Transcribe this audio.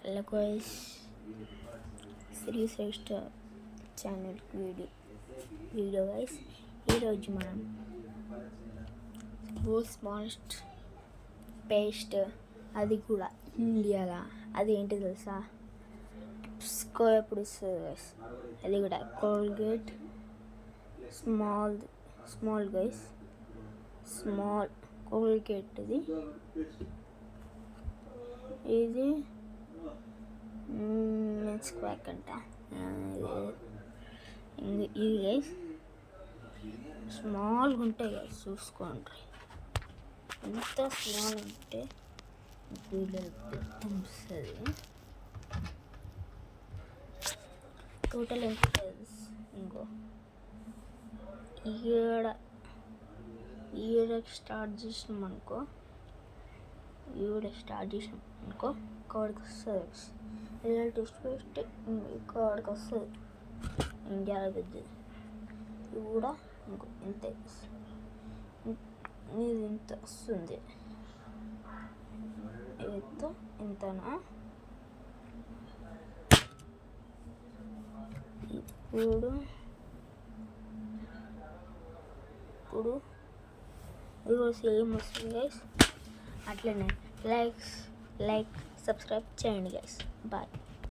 Hello guys, Shri శ్రేష్ఠ channel video guys. ఈరోజు మనం smallest paste, అది కూడా ఇండియాలో, అది ఏంటి తెలుసా? ఎప్పుడు వస్తుంది గైస్? అది కూడా Colgate small guys, small Colgate. ఇది మెన్స్ క్వాక్ అంట. ఇది గైస్ స్మాల్గా ఉంటాయి గైస్, చూసుకోండి. ఎంత స్మాల్ ఉంటే వీళ్ళు వస్తుంది. టోటల్ ఎంత గైస్? ఇంకో ఈడ స్టార్ట్ చేసినాం అనుకో, ఇక్కడికి వస్తుంది. రియల్ టెస్ట్ పెట్టి ఇక్కడికి వస్తుంది. ఇండియాలో పెద్దది. ఇది కూడా ఇంకో ఇంత, ఇది ఇంత వస్తుంది. ఇదితో ఇంతనా? ఇప్పుడు ఇది కూడా సేమ్ వస్తుంది గైస్. అట్లనే లైక్ సబ్స్క్రైబ్ చేయండి గైస్. బాయ్.